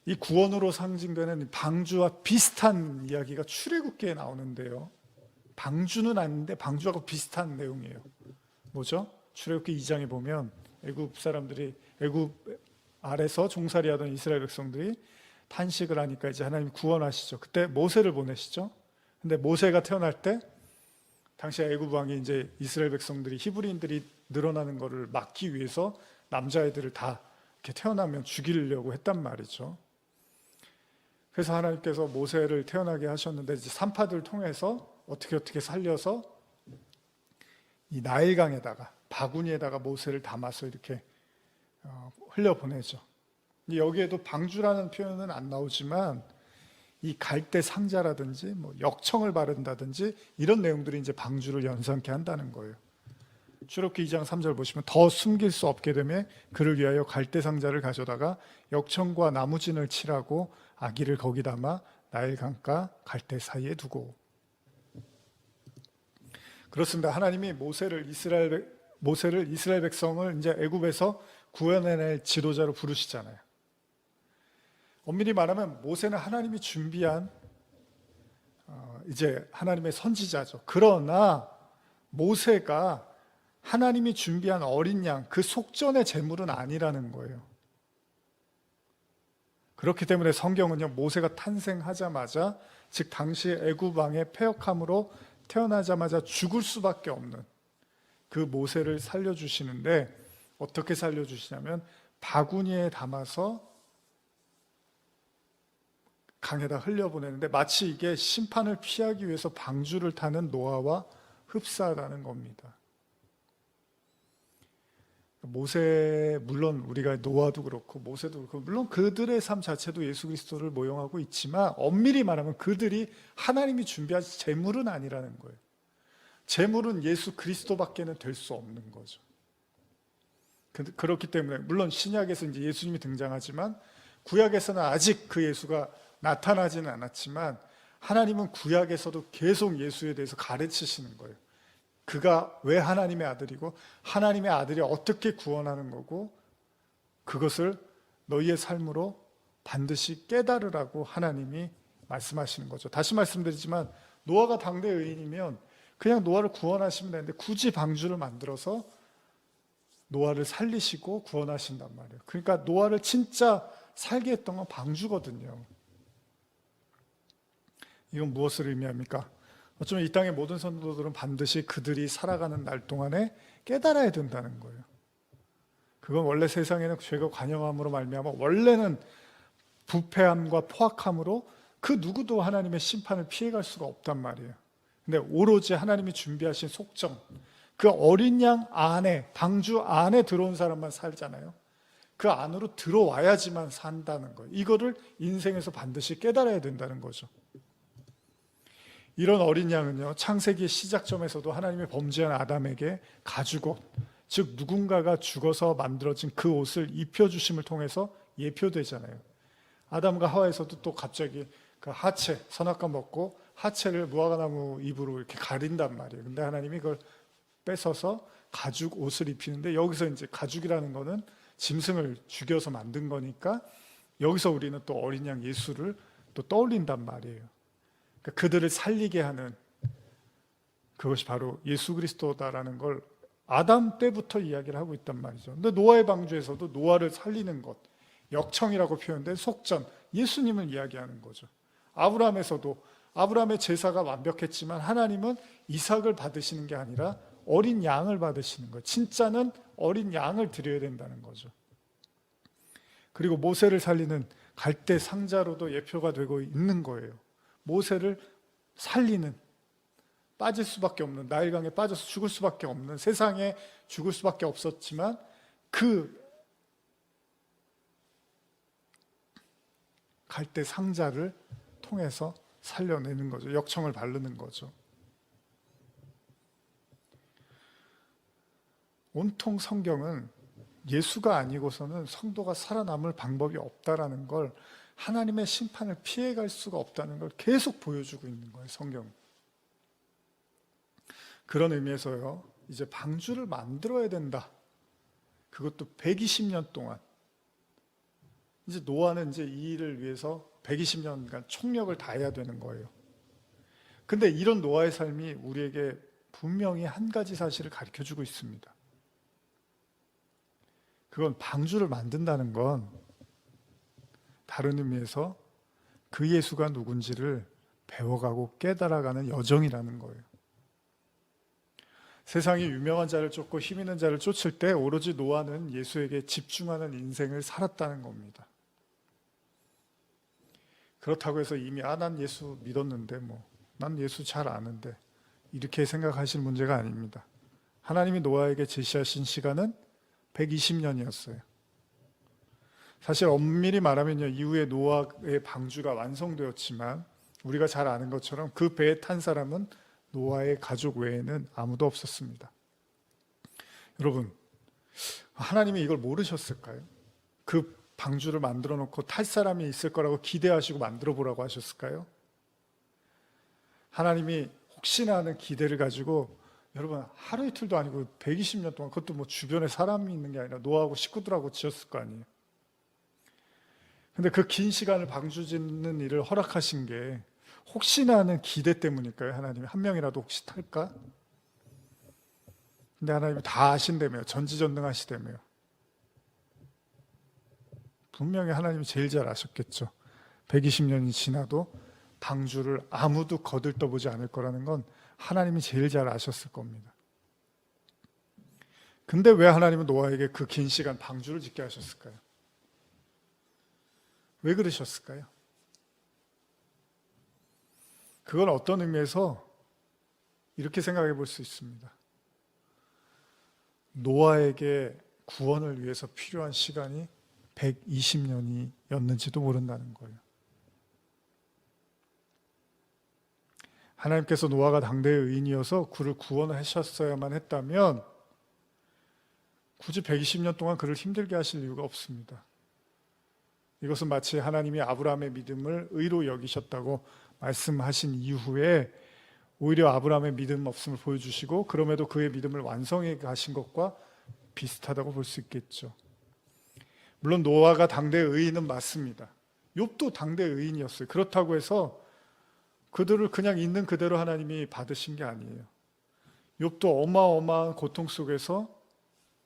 이 구원으로 상징되는 방주와 비슷한 이야기가 출애굽기에 나오는데요. 방주는 아닌데 방주하고 비슷한 내용이에요. 뭐죠? 출애굽기 2장에 보면 애굽 아래서 종살이하던 이스라엘 백성들이 탄식을 하니까 이제 하나님이 구원하시죠. 그때 모세를 보내시죠. 근데 모세가 태어날 때 당시 애굽 왕이 이제 이스라엘 백성들이, 히브리인들이 늘어나는 것을 막기 위해서 남자애들을 다 이렇게 태어나면 죽이려고 했단 말이죠. 그래서 하나님께서 모세를 태어나게 하셨는데, 이제 산파들을 통해서 어떻게 살려서 이 나일강에다가, 바구니에다가 모세를 담아서 이렇게 흘려보내죠. 여기에도 방주라는 표현은 안 나오지만 이 갈대 상자라든지 뭐 역청을 바른다든지 이런 내용들이 이제 방주를 연상케 한다는 거예요. 출애굽기 2장 3절 보시면, 더 숨길 수 없게 되매 그를 위하여 갈대 상자를 가져다가 역청과 나무진을 칠하고 아기를 거기 담아 나일강가 갈대 사이에 두고. 그렇습니다. 하나님이 모세를 이스라엘 백성을 이제 애굽에서 구원해낼 지도자로 부르시잖아요. 엄밀히 말하면 모세는 하나님이 준비한 이제 하나님의 선지자죠. 그러나 모세가 하나님이 준비한 어린 양, 그 속전의 제물은 아니라는 거예요. 그렇기 때문에 성경은요, 모세가 탄생하자마자, 즉 당시 애굽 왕의 패역함으로 태어나자마자 죽을 수밖에 없는 그 모세를 살려주시는데, 어떻게 살려주시냐면 바구니에 담아서 강에다 흘려보내는데, 마치 이게 심판을 피하기 위해서 방주를 타는 노아와 흡사하다는 겁니다. 모세, 물론 우리가 노아도 그렇고 모세도 그렇고 물론 그들의 삶 자체도 예수 그리스도를 모형하고 있지만, 엄밀히 말하면 그들이 하나님이 준비한 제물은 아니라는 거예요. 제물은 예수 그리스도밖에는 될 수 없는 거죠. 그렇기 때문에 물론 신약에서 이제 예수님이 등장하지만 구약에서는 아직 그 예수가 나타나지는 않았지만, 하나님은 구약에서도 계속 예수에 대해서 가르치시는 거예요. 그가 왜 하나님의 아들이고 하나님의 아들이 어떻게 구원하는 거고, 그것을 너희의 삶으로 반드시 깨달으라고 하나님이 말씀하시는 거죠. 다시 말씀드리지만 노아가 당대 의인이면 그냥 노아를 구원하시면 되는데, 굳이 방주를 만들어서 노아를 살리시고 구원하신단 말이에요. 그러니까 노아를 진짜 살게 했던 건 방주거든요. 이건 무엇을 의미합니까? 어쩌면 이 땅의 모든 성도들은 반드시 그들이 살아가는 날 동안에 깨달아야 된다는 거예요. 그건 원래 세상에는 죄가 관영함으로 말미암아 원래는 부패함과 포악함으로 그 누구도 하나님의 심판을 피해갈 수가 없단 말이에요. 근데 오로지 하나님이 준비하신 속정, 그 어린 양 안에, 방주 안에 들어온 사람만 살잖아요. 그 안으로 들어와야지만 산다는 거예요. 이거를 인생에서 반드시 깨달아야 된다는 거죠. 이런 어린 양은요, 창세기의 시작점에서도 하나님의 범죄한 아담에게 가죽옷, 즉 누군가가 죽어서 만들어진 그 옷을 입혀주심을 통해서 예표되잖아요. 아담과 하와에서도 또 갑자기 그 하체, 선악과 먹고 하체를 무화과나무 잎으로 이렇게 가린단 말이에요. 근데 하나님이 그걸 뺏어서 가죽 옷을 입히는데, 여기서 이제 가죽이라는 거는 짐승을 죽여서 만든 거니까 여기서 우리는 또 어린 양 예수를 또 떠올린단 말이에요. 그러니까 그들을 살리게 하는 그것이 바로 예수 그리스도다라는 걸 아담 때부터 이야기를 하고 있단 말이죠. 근데 노아의 방주에서도 노아를 살리는 것, 역청이라고 표현된 속전, 예수님을 이야기하는 거죠. 아브라함에서도 아브라함의 제사가 완벽했지만 하나님은 이삭을 받으시는 게 아니라 어린 양을 받으시는 거예요. 진짜는 어린 양을 드려야 된다는 거죠. 그리고 모세를 살리는 갈대 상자로도 예표가 되고 있는 거예요. 모세를 살리는, 빠질 수밖에 없는, 나일강에 빠져서 죽을 수밖에 없는, 세상에 죽을 수밖에 없었지만 그 갈대 상자를 통해서 살려내는 거죠. 역청을 바르는 거죠. 온통 성경은 예수가 아니고서는 성도가 살아남을 방법이 없다라는 걸, 하나님의 심판을 피해갈 수가 없다는 걸 계속 보여주고 있는 거예요, 성경은. 그런 의미에서요, 이제 방주를 만들어야 된다. 그것도 120년 동안. 이제 노아는 이제 이 일을 위해서 120년간 총력을 다해야 되는 거예요. 근데 이런 노아의 삶이 우리에게 분명히 한 가지 사실을 가르쳐 주고 있습니다. 그건 방주를 만든다는 건 다른 의미에서 그 예수가 누군지를 배워가고 깨달아가는 여정이라는 거예요. 세상이 유명한 자를 쫓고 힘 있는 자를 쫓을 때 오로지 노아는 예수에게 집중하는 인생을 살았다는 겁니다. 그렇다고 해서 이미 난 예수 믿었는데 난 예수 잘 아는데 이렇게 생각하실 문제가 아닙니다. 하나님이 노아에게 제시하신 시간은 120년이었어요. 사실 엄밀히 말하면요, 이후에 노아의 방주가 완성되었지만 우리가 잘 아는 것처럼 그 배에 탄 사람은 노아의 가족 외에는 아무도 없었습니다. 여러분, 하나님이 이걸 모르셨을까요? 그 방주를 만들어 놓고 탈 사람이 있을 거라고 기대하시고 만들어 보라고 하셨을까요? 하나님이 혹시나 하는 기대를 가지고, 여러분, 하루 이틀도 아니고 120년 동안, 그것도 주변에 사람이 있는 게 아니라 노아하고 식구들하고 지었을 거 아니에요. 근데 그 긴 시간을 방주 짓는 일을 허락하신 게 혹시나 하는 기대 때문일까요? 하나님이 한 명이라도 혹시 탈까? 근데 하나님이 다 아신다며요. 전지전능하시다며요. 분명히 하나님이 제일 잘 아셨겠죠. 120년이 지나도 방주를 아무도 거들떠보지 않을 거라는 건 하나님이 제일 잘 아셨을 겁니다. 근데 왜 하나님은 노아에게 그 긴 시간 방주를 짓게 하셨을까요? 왜 그러셨을까요? 그건 어떤 의미에서 이렇게 생각해 볼 수 있습니다. 노아에게 구원을 위해서 필요한 시간이 120년이었는지도 모른다는 거예요. 하나님께서 노아가 당대의 의인이어서 그를 구원하셨어야만 했다면 굳이 120년 동안 그를 힘들게 하실 이유가 없습니다. 이것은 마치 하나님이 아브라함의 믿음을 의로 여기셨다고 말씀하신 이후에 오히려 아브라함의 믿음 없음을 보여주시고, 그럼에도 그의 믿음을 완성해 가신 것과 비슷하다고 볼 수 있겠죠. 물론 노아가 당대의 의인은 맞습니다. 욥도 당대의 의인이었어요. 그렇다고 해서 그들을 그냥 있는 그대로 하나님이 받으신 게 아니에요. 욥도 어마어마한 고통 속에서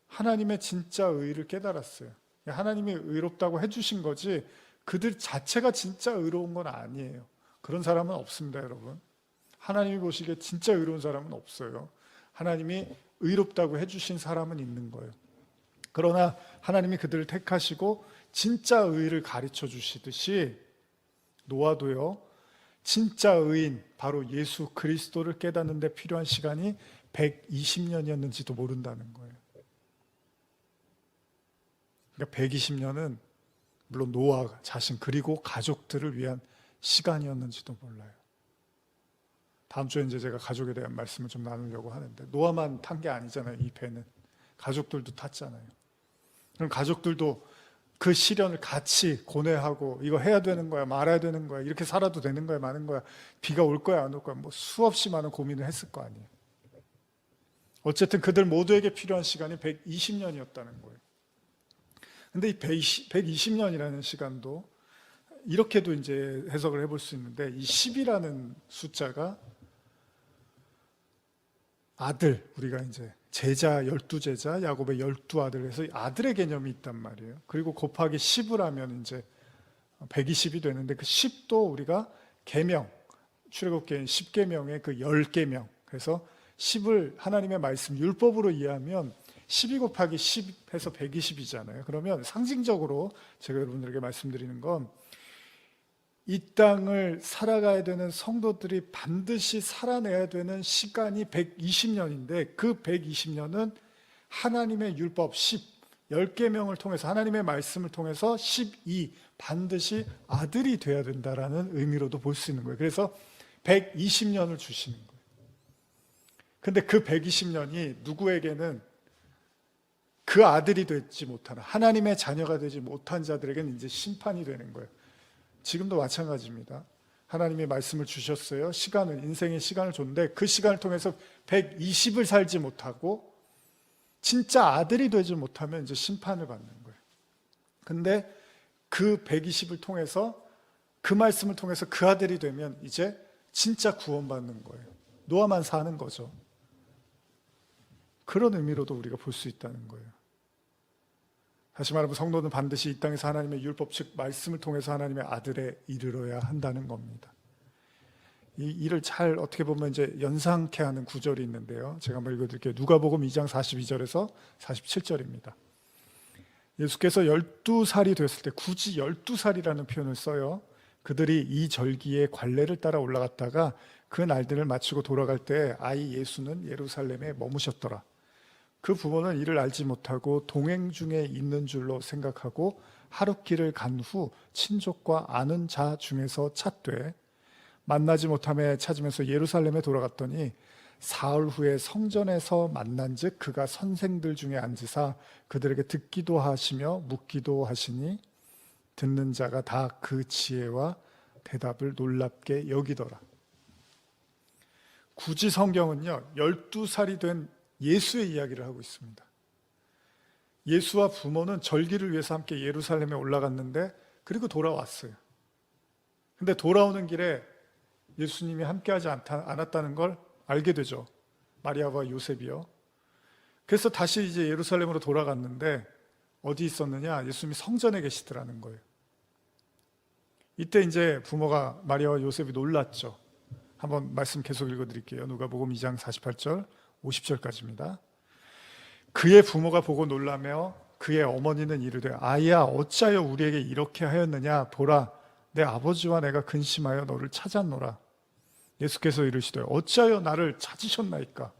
하나님의 진짜 의를 깨달았어요. 하나님이 의롭다고 해주신 거지 그들 자체가 진짜 의로운 건 아니에요. 그런 사람은 없습니다, 여러분. 하나님이 보시기에 진짜 의로운 사람은 없어요. 하나님이 의롭다고 해주신 사람은 있는 거예요. 그러나 하나님이 그들을 택하시고 진짜 의를 가르쳐 주시듯이 노아도요, 진짜 의인 바로 예수 그리스도를 깨닫는 데 필요한 시간이 120년이었는지도 모른다는 거예요. 그러니까 120년은 물론 노아 자신 그리고 가족들을 위한 시간이었는지도 몰라요. 다음 주에 이제 제가 가족에 대한 말씀을 좀 나누려고 하는데, 노아만 탄 게 아니잖아요. 이 배는 가족들도 탔잖아요. 그럼 가족들도 그 시련을 같이 고뇌하고, 이거 해야 되는 거야, 말아야 되는 거야, 이렇게 살아도 되는 거야, 마는 거야, 비가 올 거야, 안 올 거야, 뭐 수없이 많은 고민을 했을 거 아니에요. 어쨌든 그들 모두에게 필요한 시간이 120년이었다는 거예요. 근데 이 120년이라는 시간도 이렇게도 이제 해석을 해볼 수 있는데, 이 10이라는 숫자가 아들, 우리가 이제 제자, 12제자, 야곱의 12아들 해서 아들의 개념이 있단 말이에요. 그리고 곱하기 10을 하면 이제 120이 되는데, 그 10도 우리가 계명, 출애굽기엔 10계명의 그 10계명, 그래서 10을 하나님의 말씀, 율법으로 이해하면 12 곱하기 10 해서 120이잖아요. 그러면 상징적으로 제가 여러분들에게 말씀드리는 건, 이 땅을 살아가야 되는 성도들이 반드시 살아내야 되는 시간이 120년인데, 그 120년은 하나님의 율법 10, 10계명을 통해서, 하나님의 말씀을 통해서 12, 반드시 아들이 돼야 된다라는 의미로도 볼 수 있는 거예요. 그래서 120년을 주시는 거예요. 근데 그 120년이 누구에게는, 그 아들이 되지 못하는, 하나님의 자녀가 되지 못한 자들에게는 이제 심판이 되는 거예요. 지금도 마찬가지입니다. 하나님의 말씀을 주셨어요. 시간을, 인생의 시간을 줬는데, 그 시간을 통해서 120을 살지 못하고 진짜 아들이 되지 못하면 이제 심판을 받는 거예요. 근데 그 120을 통해서, 그 말씀을 통해서 그 아들이 되면 이제 진짜 구원받는 거예요. 노아만 사는 거죠. 그런 의미로도 우리가 볼 수 있다는 거예요. 다시 말하면 성도는 반드시 이 땅에서 하나님의 율법, 즉 말씀을 통해서 하나님의 아들에 이르러야 한다는 겁니다. 이 일을 잘 어떻게 보면 이제 연상케 하는 구절이 있는데요. 제가 한번 읽어드릴게요. 누가복음 2장 42절에서 47절입니다. 예수께서 12살이 됐을 때, 굳이 12살이라는 표현을 써요. 그들이 이 절기의 관례를 따라 올라갔다가 그 날들을 마치고 돌아갈 때 아이 예수는 예루살렘에 머무셨더라. 그 부모는 이를 알지 못하고 동행 중에 있는 줄로 생각하고 하룻길을 간 후 친족과 아는 자 중에서 찾되, 만나지 못함에 찾으면서 예루살렘에 돌아갔더니 사흘 후에 성전에서 만난즉 그가 선생들 중에 앉으사 그들에게 듣기도 하시며 묻기도 하시니 듣는 자가 다 그 지혜와 대답을 놀랍게 여기더라. 굳이 성경은요, 12살이 된 예수의 이야기를 하고 있습니다. 예수와 부모는 절기를 위해서 함께 예루살렘에 올라갔는데, 그리고 돌아왔어요. 근데 돌아오는 길에 예수님이 함께하지 않았다는 걸 알게 되죠. 마리아와 요셉이요. 그래서 다시 이제 예루살렘으로 돌아갔는데 어디 있었느냐? 예수님이 성전에 계시더라는 거예요. 이때 이제 부모가, 마리아와 요셉이 놀랐죠. 한번 말씀 계속 읽어드릴게요. 누가복음 2장 48절 50절까지입니다. 그의 부모가 보고 놀라며 그의 어머니는 이르되 아이야 어찌하여 우리에게 이렇게 하였느냐? 보라 내 아버지와 내가 근심하여 너를 찾았노라. 예수께서 이르시되 어찌하여 나를 찾으셨나이까?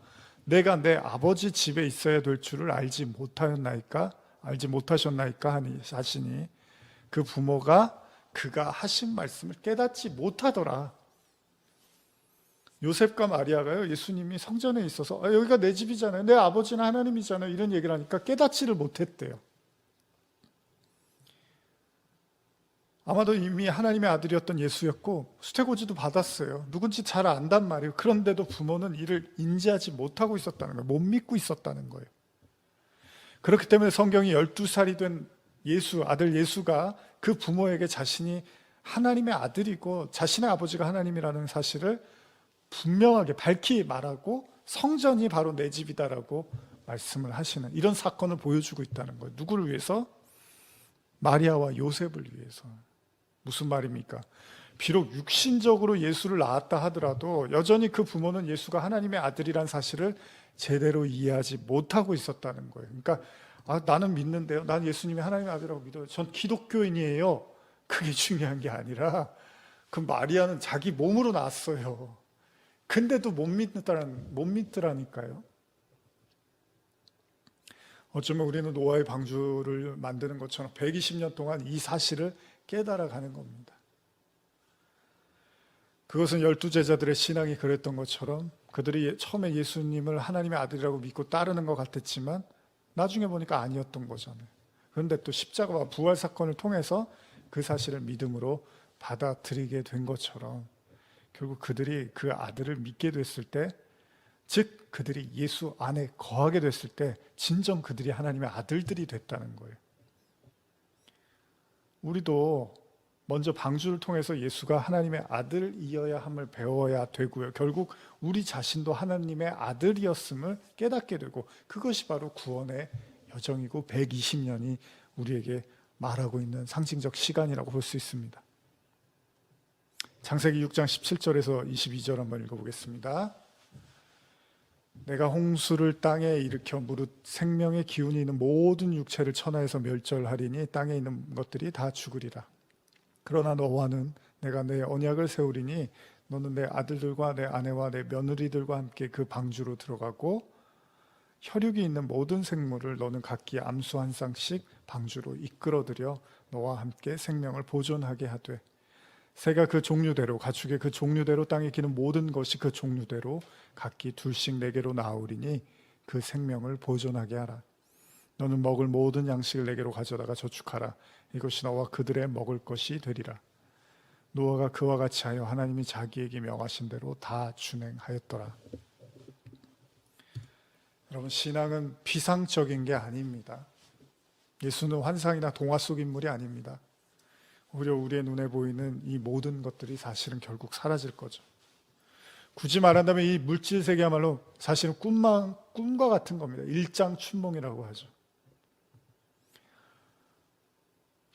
내가 내 아버지 집에 있어야 될 줄을 알지 못하셨나이까 하시니 그 부모가 그가 하신 말씀을 깨닫지 못하더라. 요셉과 마리아가요, 예수님이 성전에 있어서 여기가 내 집이잖아요, 내 아버지는 하나님이잖아요, 이런 얘기를 하니까 깨닫지를 못했대요. 아마도 이미 하나님의 아들이었던 예수였고 수태고지도 받았어요. 누군지 잘 안단 말이에요. 그런데도 부모는 이를 인지하지 못하고 있었다는 거예요. 못 믿고 있었다는 거예요. 그렇기 때문에 성경이 12살이 된 예수, 아들 예수가 그 부모에게 자신이 하나님의 아들이고 자신의 아버지가 하나님이라는 사실을 분명하게 밝히 말하고 성전이 바로 내 집이다라고 말씀을 하시는 이런 사건을 보여주고 있다는 거예요. 누구를 위해서? 마리아와 요셉을 위해서. 무슨 말입니까? 비록 육신적으로 예수를 낳았다 하더라도 여전히 그 부모는 예수가 하나님의 아들이란 사실을 제대로 이해하지 못하고 있었다는 거예요. 그러니까 나는 믿는데요, 난 예수님이 하나님의 아들이라고 믿어요, 전 기독교인이에요, 그게 중요한 게 아니라 그 마리아는 자기 몸으로 낳았어요. 근데도 못 믿더라니까요. 어쩌면 우리는 노아의 방주를 만드는 것처럼 120년 동안 이 사실을 깨달아가는 겁니다. 그것은 12제자들의 신앙이 그랬던 것처럼 그들이 처음에 예수님을 하나님의 아들이라고 믿고 따르는 것 같았지만 나중에 보니까 아니었던 거잖아요. 그런데 또 십자가와 부활 사건을 통해서 그 사실을 믿음으로 받아들이게 된 것처럼 결국 그들이 그 아들을 믿게 됐을 때, 즉 그들이 예수 안에 거하게 됐을 때 진정 그들이 하나님의 아들들이 됐다는 거예요. 우리도 먼저 방주를 통해서 예수가 하나님의 아들이어야 함을 배워야 되고요. 결국 우리 자신도 하나님의 아들이었음을 깨닫게 되고, 그것이 바로 구원의 여정이고 120년이 우리에게 말하고 있는 상징적 시간이라고 볼 수 있습니다. 창세기 6장 17절에서 22절 한번 읽어보겠습니다. 내가 홍수를 땅에 일으켜 무릇 생명의 기운이 있는 모든 육체를 천하에서 멸절하리니 땅에 있는 것들이 다 죽으리라. 그러나 너와는 내가 내 언약을 세우리니 너는 내 아들들과 내 아내와 내 며느리들과 함께 그 방주로 들어가고 혈육이 있는 모든 생물을 너는 각기 암수 한 쌍씩 방주로 이끌어들여 너와 함께 생명을 보존하게 하되, 새가 그 종류대로 가축의 그 종류대로 땅에 기는 모든 것이 그 종류대로 각기 둘씩 내게로 나오리니 그 생명을 보존하게 하라. 너는 먹을 모든 양식을 내게로 가져다가 저축하라. 이것이 너와 그들의 먹을 것이 되리라. 노아가 그와 같이 하여 하나님이 자기에게 명하신 대로 다 준행하였더라. 여러분, 신앙은 피상적인 게 아닙니다. 예수는 환상이나 동화 속 인물이 아닙니다. 오히려 우리의 눈에 보이는 이 모든 것들이 사실은 결국 사라질 거죠. 굳이 말한다면 이 물질 세계야말로 사실은 꿈과 같은 겁니다. 일장춘몽이라고 하죠.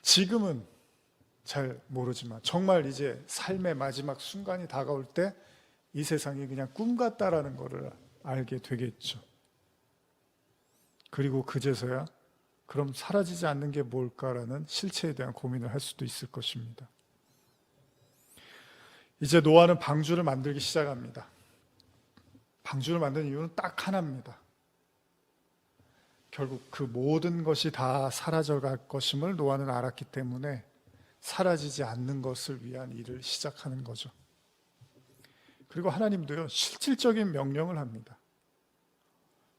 지금은 잘 모르지만 정말 이제 삶의 마지막 순간이 다가올 때 이 세상이 그냥 꿈 같다라는 것을 알게 되겠죠. 그리고 그제서야 그럼 사라지지 않는 게 뭘까라는 실체에 대한 고민을 할 수도 있을 것입니다. 이제 노아는 방주를 만들기 시작합니다. 방주를 만든 이유는 딱 하나입니다. 결국 그 모든 것이 다 사라져갈 것임을 노아는 알았기 때문에 사라지지 않는 것을 위한 일을 시작하는 거죠. 그리고 하나님도요, 실질적인 명령을 합니다.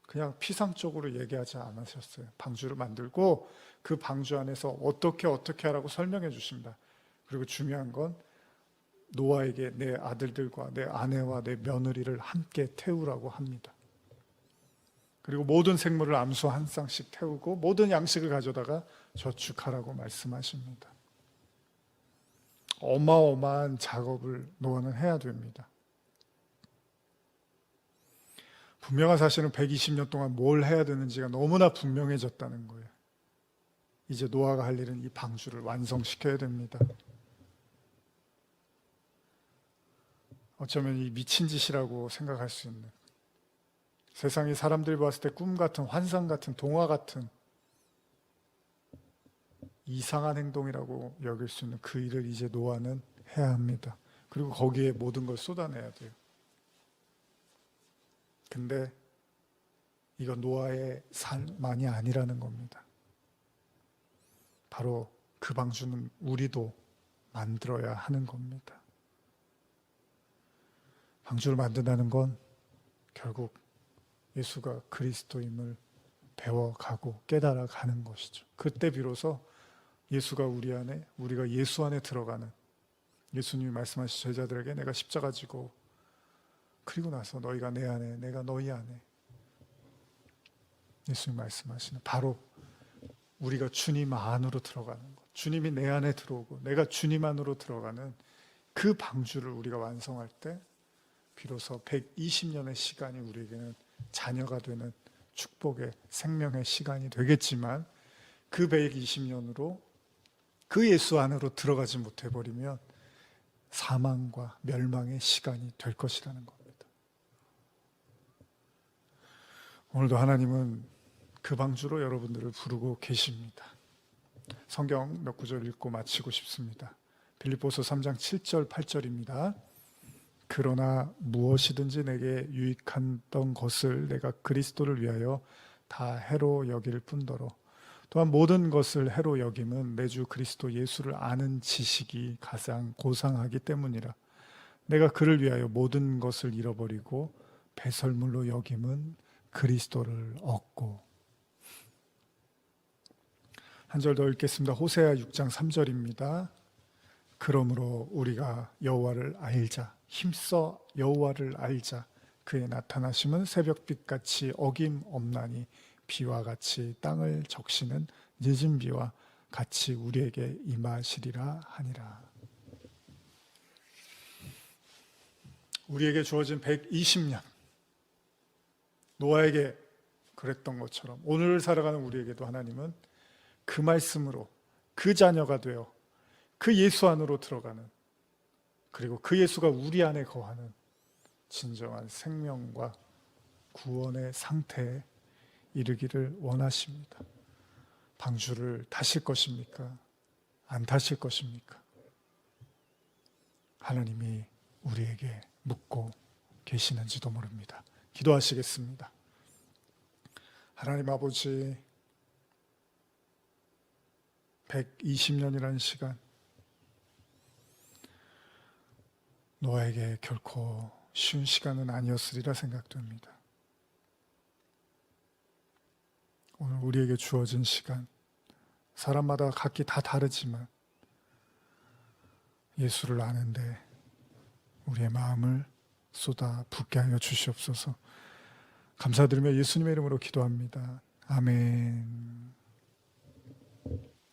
그냥 피상적으로 얘기하지 않으셨어요. 방주를 만들고 그 방주 안에서 어떻게 하라고 설명해 주십니다. 그리고 중요한 건 노아에게 내 아들들과 내 아내와 내 며느리를 함께 태우라고 합니다. 그리고 모든 생물을 암수 한 쌍씩 태우고 모든 양식을 가져다가 저축하라고 말씀하십니다. 어마어마한 작업을 노아는 해야 됩니다. 분명한 사실은 120년 동안 뭘 해야 되는지가 너무나 분명해졌다는 거예요. 이제 노아가 할 일은 이 방주를 완성시켜야 됩니다. 어쩌면 이 미친 짓이라고 생각할 수 있는, 세상이 사람들이 봤을 때 꿈 같은, 환상 같은, 동화 같은 이상한 행동이라고 여길 수 있는 그 일을 이제 노아는 해야 합니다. 그리고 거기에 모든 걸 쏟아내야 돼요. 근데 이건 노아의 삶만이 아니라는 겁니다. 바로 그 방주는 우리도 만들어야 하는 겁니다. 방주를 만든다는 건 결국 예수가 그리스도임을 배워가고 깨달아가는 것이죠. 그때 비로소 예수가 우리 안에, 우리가 예수 안에 들어가는, 예수님이 말씀하신 제자들에게 내가 십자가 지고 그리고 나서 너희가 내 안에, 내가 너희 안에, 예수님 말씀하시는 바로 우리가 주님 안으로 들어가는 것, 주님이 내 안에 들어오고 내가 주님 안으로 들어가는 그 방주를 우리가 완성할 때 비로소 120년의 시간이 우리에게는 자녀가 되는 축복의 생명의 시간이 되겠지만, 그 120년으로 그 예수 안으로 들어가지 못해버리면 사망과 멸망의 시간이 될 것이라는 겁니다. 오늘도 하나님은 그 방주로 여러분들을 부르고 계십니다. 성경 몇 구절 읽고 마치고 싶습니다. 빌립보서 3장 7절 8절입니다. 그러나 무엇이든지 내게 유익했던 것을 내가 그리스도를 위하여 다 해로 여길 뿐더러 또한 모든 것을 해로 여김은 내 주 그리스도 예수를 아는 지식이 가장 고상하기 때문이라. 내가 그를 위하여 모든 것을 잃어버리고 배설물로 여김은 그리스도를 얻고. 한 절 더 읽겠습니다. 호세아 6장 3절입니다. 그러므로 우리가 여호와를 알자. 힘써 여호와를 알자. 그의 나타나심은 새벽빛같이 어김없나니 비와 같이 땅을 적시는 늦은 비와 같이 우리에게 임하시리라 하니라. 우리에게 주어진 120년, 노아에게 그랬던 것처럼 오늘 살아가는 우리에게도 하나님은 그 말씀으로 그 자녀가 되어 그 예수 안으로 들어가는, 그리고 그 예수가 우리 안에 거하는 진정한 생명과 구원의 상태에 이르기를 원하십니다. 방주를 타실 것입니까? 안 타실 것입니까? 하나님이 우리에게 묻고 계시는지도 모릅니다. 기도하시겠습니다. 하나님 아버지, 120년이라는 시간, 노아에게 결코 쉬운 시간은 아니었으리라 생각됩니다. 오늘 우리에게 주어진 시간, 사람마다 각기 다 다르지만 예수를 아는데 우리의 마음을 쏟아 붓게 하여 주시옵소서. 감사드리며 예수님의 이름으로 기도합니다. 아멘.